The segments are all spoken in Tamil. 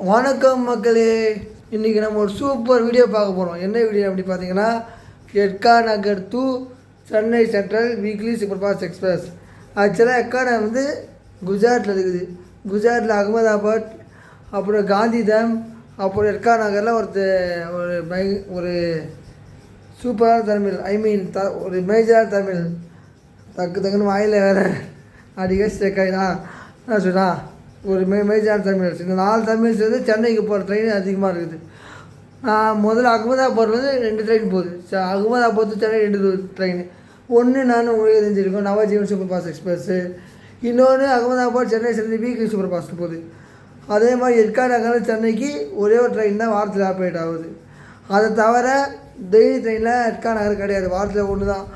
வணக்கம் மக்களே, இன்றைக்கி நம்ம ஒரு சூப்பர் வீடியோ பார்க்க போகிறோம். என்ன வீடியோ அப்படி பார்த்தீங்கன்னா, எர்கா Nagar to Chennai central weekly superfast express. ஆக்சுவலாக எர்கா நகர் வந்து குஜராத்தில் இருக்குது. குஜராத்தில் அகமதாபாத், அப்புறம் காந்திதாம், அப்புறம் எர்கா நகரில் ஒரு சூப்பரான தமிழ் ஒரு மேஜரான தமிழ் டக்குன்னு வாயில் வேறு அடிக்கடி ஸ்டெக்காயினா நான் சொன்னா ஒரு மேஜரான தமிழ். இந்த 4 தமிழ் சேர்ந்து சென்னைக்கு போகிற ட்ரெயின் அதிகமாக இருக்குது. முதல்ல அகமதாபாத்லேருந்து 2 ட்ரெயின் போகுது. அகமதாபாத் சென்னை 2 ட்ரெயின். ஒன்று நான் உங்களுக்கு தெரிஞ்சிருக்கோம், நவஜீவன் சூப்பர் ஃபாஸ்ட் எக்ஸ்பிரஸ்ஸு. இன்னொன்று Ahmedabad Chennai weekly super fast போகுது. அதே மாதிரி எர்கா நகர் சென்னைக்கு ஒரே ஒரு ட்ரெயின் தான் வாரத்தில் ஆப்ரேட் ஆகுது. அதை தவிர டெய்லி ட்ரெயினில் எர்கா நகர் கிடையாது, வாரத்தில் ஒன்று தான்.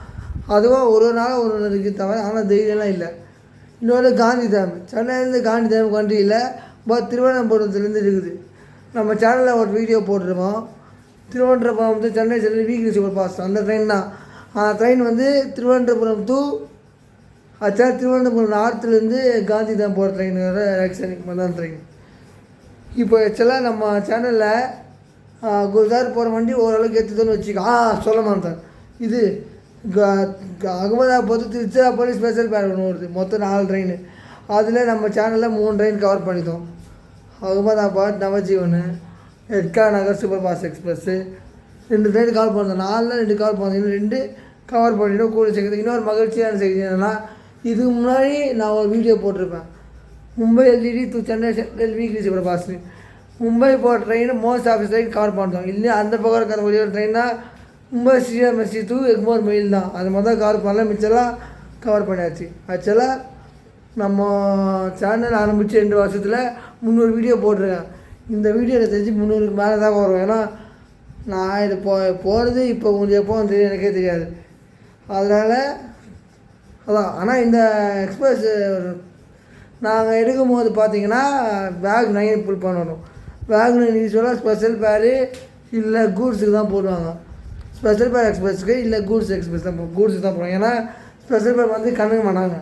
அதுவும் ஒரு நாள் ஒரு இருக்குது தவிர, ஆனால் டெய்லியெல்லாம் இல்லை. இன்னொன்று காந்திதாம், சென்னையிலேருந்து காந்திதாம் வண்டி இல்லை, பட் திருவனந்தபுரத்துலேருந்து இருக்குது. நம்ம சேனலில் ஒரு வீடியோ போட்டிருக்கோம். திருவனந்தபுரம் வந்து சென்னை வீக்லி சூப்பர் ஃபாஸ்ட் அந்த ட்ரெயின் தான். அந்த ட்ரெயின் வந்து திருவனந்தபுரம் டு திருவனந்தபுரம் நார்த்துலேருந்து காந்திதாம் போகிற ட்ரெயின் எக்ஸனுக்கு தான் ட்ரெயின். இப்போ ஆக்சுவலாக நம்ம சேனலில் குஜராத் போகிற வண்டி ஓரளவுக்கு எடுத்துதுன்னு வச்சுக்கோ. சொல்ல மாட்டேன், இது அகமதாபாத் திருச்சிராப்பள்ளி ஸ்பெஷல் பேர் ஒன்று வருது. மொத்தம் 4 ட்ரெயின். அதில் நம்ம சேனலில் 3 ட்ரெயின் கவர் பண்ணிட்டோம். அகமதாபாத் நவஜீவன், எர்கா Nagar superfast express 2 train cover பண்ணோம். 4ல் 2 கவர் பண்ணோம். இன்னும் 2 கவர் பண்ணிட்டோம். கூட சேர்க்குறது இன்னொரு மகிழ்ச்சியான செய்தி என்னென்னா, இதுக்கு முன்னாடி நான் ஒரு வீடியோ போட்டிருப்பேன், மும்பை எல்இடி to Chennai central weekly superfast. Mumbai போகிற ட்ரெயின் மோஸ்ட் ஆஃபீஸ் ட்ரெயின் கவர் பண்ணிட்டோம். இல்லையா அந்த பக்கம் இருக்கிற ஒரே ஒரு ட்ரெயின் தான் மும்பை ஸ்ரீராமஸ்ரீ டு எக்மோர் மெயில் தான். அது மொதல் கவர் பண்ணல, மிச்சம்லாம் கவர் பண்ணியாச்சு. ஆக்சுவலாக நம்ம சேனல் ஆரம்பித்து 2 வருஷத்தில் 300 வீடியோ போட்டிருக்கேன். இந்த வீடியோ எனக்கு தெரிஞ்சு 300க்கு மேலே தான் வரும். ஏன்னா நான் இது போகிறது இப்போ உங்களுக்கு எப்போ தெரியும் எனக்கே தெரியாது. அதனால் அதான். ஆனால் இந்த எக்ஸ்பிரஸ் நாங்கள் எடுக்கும்போது பார்த்தீங்கன்னா பேக் 9 புல் பண்ணணும். பேக் 9 யூஸ்வலாக ஸ்பெஷல் பேரு இல்லை கூட்ஸுக்கு தான் போடுவாங்க. ஸ்பெஷல் பேர் எக்ஸ்பிரஸுக்கு இல்லை கூட்ஸ் எக்ஸ்பிரஸ் தான் கூட்ஸுக்கு தான் போடுவாங்க. ஏன்னா ஸ்பெஷல் பேர் வந்து கண்டுக்க மாட்டாங்க,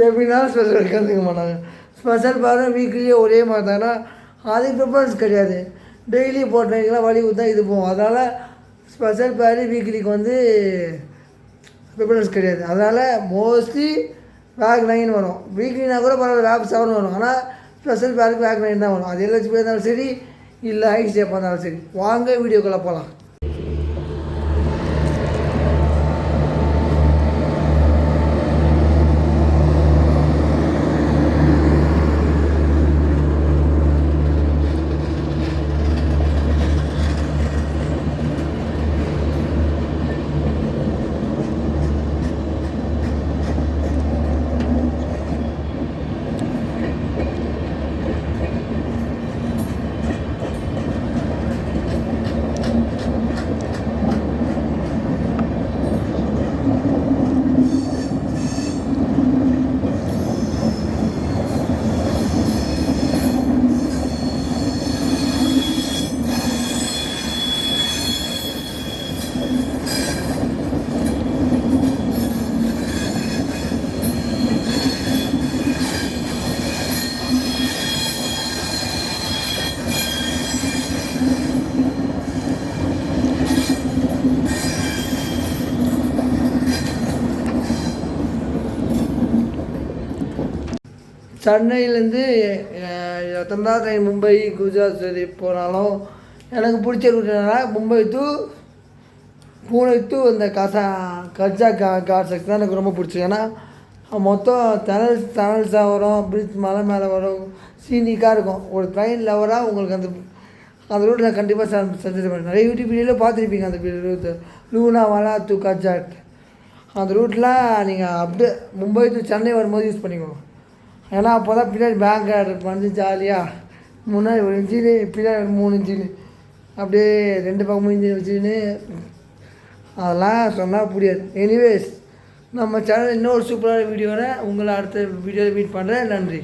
எப்படின்னாலும் ஸ்பெஷல் பேர் கண்டுக்க மாட்டாங்க. ஸ்பெஷல் பேரும் வீக்லியே ஒரே மாதிரி தான். ஏன்னா அதுக்கு ப்ரிஃபரன்ஸ் கிடையாது. டெய்லி போட்டீங்கன்னா வழி ஊற்றா இது போகும். அதனால் ஸ்பெஷல் பேர் வீக்லிக்கு வந்து ப்ரிஃபரன்ஸ் கிடையாது. அதனால் மோஸ்ட்லி பேக் 9 வரும். வீக்லினா கூட பரவாயில்ல, பேக் 7 வரும். ஆனால் ஸ்பெஷல் பேருக்கு பேக் 9 தான் வரும். அது எல்ஹெச்பி இருந்தாலும் சரி, இல்லை ஐசிஎஃப் இருந்தாலும் சரி. வாங்க வீடியோக்குள்ளே போகலாம். சென்னையிலேருந்து எத்தனை ட்ரெயின் மும்பை குஜராத் சரி போனாலும் எனக்கு பிடிச்ச ரூட் என்னென்னா மும்பை டு பூனே டு இந்த கர்ஜா காட் செக்ஷன் தான் எனக்கு ரொம்ப பிடிச்சது. ஏன்னா மொத்தம் டனல்ஸாக வரும், பிரிட்ஜ் மலை மேலே வரும், சீனிக்காக இருக்கும். ஒரு ட்ரெயினில் வர உங்களுக்கு அந்த ரூட் நான் கண்டிப்பாக சஜஸ்ட் பண்ணேன். நிறைய யூடியூப் வீடியோவில் பார்த்துருப்பீங்க அந்த ரூட்டு, லூனாவாலா டு கர்ஜாட். அந்த ரூட்லாம் நீங்கள் அப்படியே மும்பை டு சென்னை வரும்போது யூஸ் பண்ணிக்கோங்க. ஏன்னா அப்போ தான் பின்னாடி பேங்க் வந்து ஜாலியாக முன்னாடி ஒரு இன்ஜினு, பின்னாடி ஒரு 3 இன்ஜினு, அப்படியே 2 பக்கமும் இன்ஜின் வச்சுக்கின்னு அதெல்லாம் சொன்னால் புரியாது. எனிவேஸ், நம்ம சேனல் இன்னொரு சூப்பரான வீடியோவில் உங்களை அடுத்த வீடியோவில் மீட் பண்ணுறேன். நன்றி.